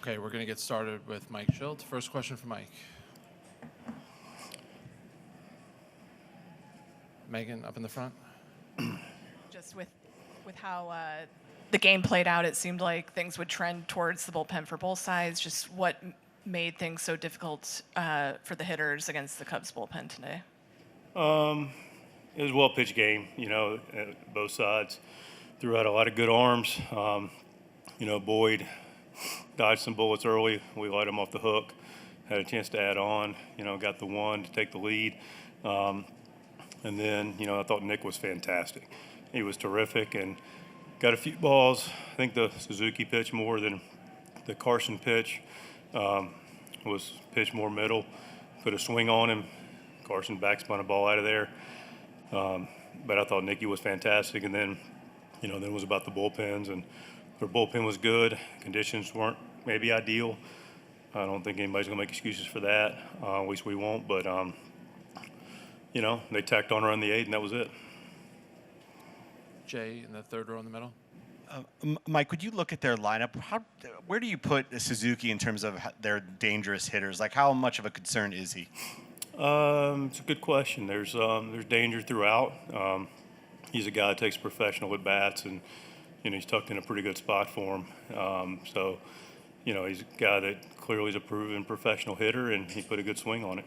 Okay, we're going to get started with Mike Shildt. First question for Mike. Megan, up in the front. Just with how the game played out, it seemed like things would trend towards the bullpen for both sides. Just what made things so difficult for the hitters against the Cubs bullpen today? It was a well-pitched game, both sides threw out a lot of good arms. Boyd dodged some bullets early. We let him off the hook, had a chance to add on, got the one to take the lead. And then, I thought Nick was fantastic. He was terrific and got a few balls. I think the Suzuki pitch more than the Carson pitch was pitched more middle, put a swing on him. Carson backspun a ball out of there. But I thought Nicky was fantastic. And then, then it was about the bullpens. And their bullpen was good. Conditions weren't maybe ideal. I don't think anybody's going to make excuses for that. At least we won't. But, they tacked on around the 8th, and that was it. Jay in the third row in the middle. Mike, would you look at their lineup? Where do you put Suzuki in terms of their dangerous hitters? Like, how much of a concern is he? It's a good question. There's danger throughout. He's a guy that takes professional at bats, and he's tucked in a pretty good spot for him. So, he's a guy that clearly is a proven professional hitter, and he put a good swing on it.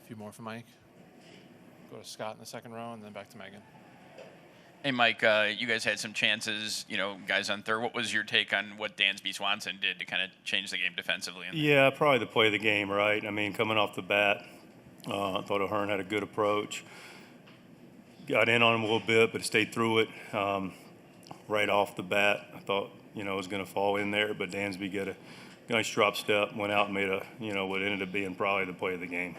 A few more for Mike. Go to Scott in the second row, and then back to Megan. Hey, Mike, you guys had some chances, guys on third. What was your take on what Dansby Swanson did to kind of change the game defensively? Yeah, probably the play of the game, right? I mean, coming off the bat, I thought O'Hearn had a good approach. Got in on him a little bit, but stayed through it right off the bat. I thought, it was going to fall in there, but Dansby got a nice drop step, went out and made a, what ended up being probably the play of the game.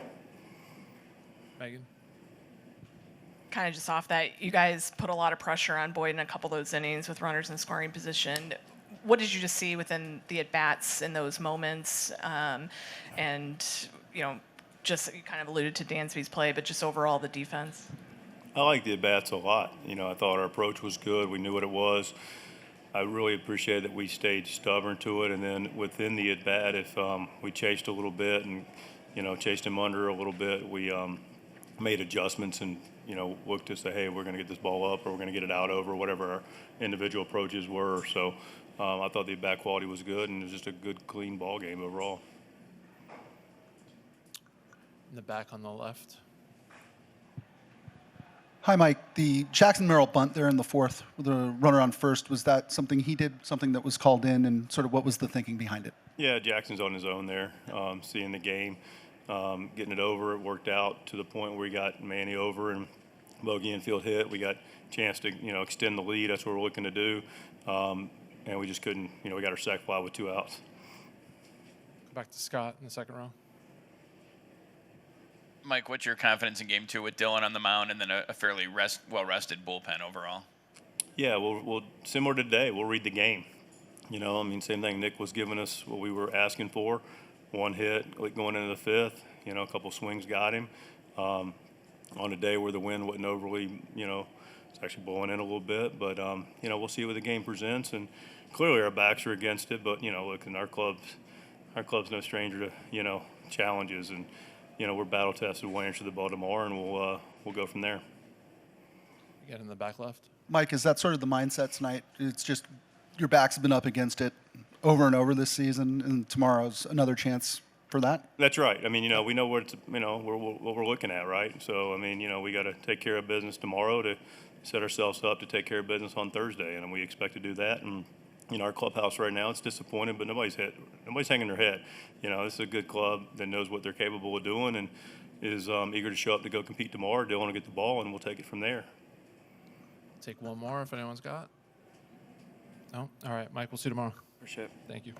Megan? Kind of just off that, you guys put a lot of pressure on Boyd in a couple of those innings with runners in scoring position. What did you just see within the at-bats in those moments? Just you kind of alluded to Dansby's play, but just overall the defense? I like the at-bats a lot. I thought our approach was good. We knew what it was. I really appreciated that we stayed stubborn to it. And then within the at-bat, if we chased a little bit and, chased him under a little bit, we made adjustments and, looked to say, hey, we're going to get this ball up or we're going to get it out over, whatever our individual approaches were. So I thought the at-bat quality was good, and it was just a good, clean ball game overall. In the back on the left. Hi, Mike. The Jackson Merrill bunt there in the fourth with the runner on first, was that something he did, something that was called in, and sort of what was the thinking behind it? Yeah, Jackson's on his own there, seeing the game, getting it over. It worked out to the point where he got Manny over and bogey infield hit. We got a chance to, extend the lead. That's what we're looking to do. And we just couldn't, we got our sac fly with 2 outs. Go back to Scott in the second row. Mike, what's your confidence in game 2 with Dylan on the mound and then a fairly well-rested bullpen overall? Yeah, we'll similar to today. We'll read the game. Same thing. Nick was giving us what we were asking for. 1 hit going into the 5th. A couple swings got him. On a day where the wind wasn't overly, it's actually blowing in a little bit. But, we'll see what the game presents. And clearly our backs are against it. But, look, in our club's no stranger to, challenges. And, we're battle tested. We'll answer the ball tomorrow, and we'll go from there. Again in the back left. Mike, is that sort of the mindset tonight? It's just your back's been up against it over and over this season, and tomorrow's another chance for that? That's right. We know what we're looking at, right? So, we got to take care of business tomorrow to set ourselves up to take care of business on Thursday, and we expect to do that. And our clubhouse right now, it's disappointed, but nobody's hanging their head. This is a good club that knows what they're capable of doing and is eager to show up to go compete tomorrow. Dylan will get the ball, and we'll take it from there. Take one more if anyone's got. No? All right, Mike, we'll see you tomorrow. Appreciate it. Thank you.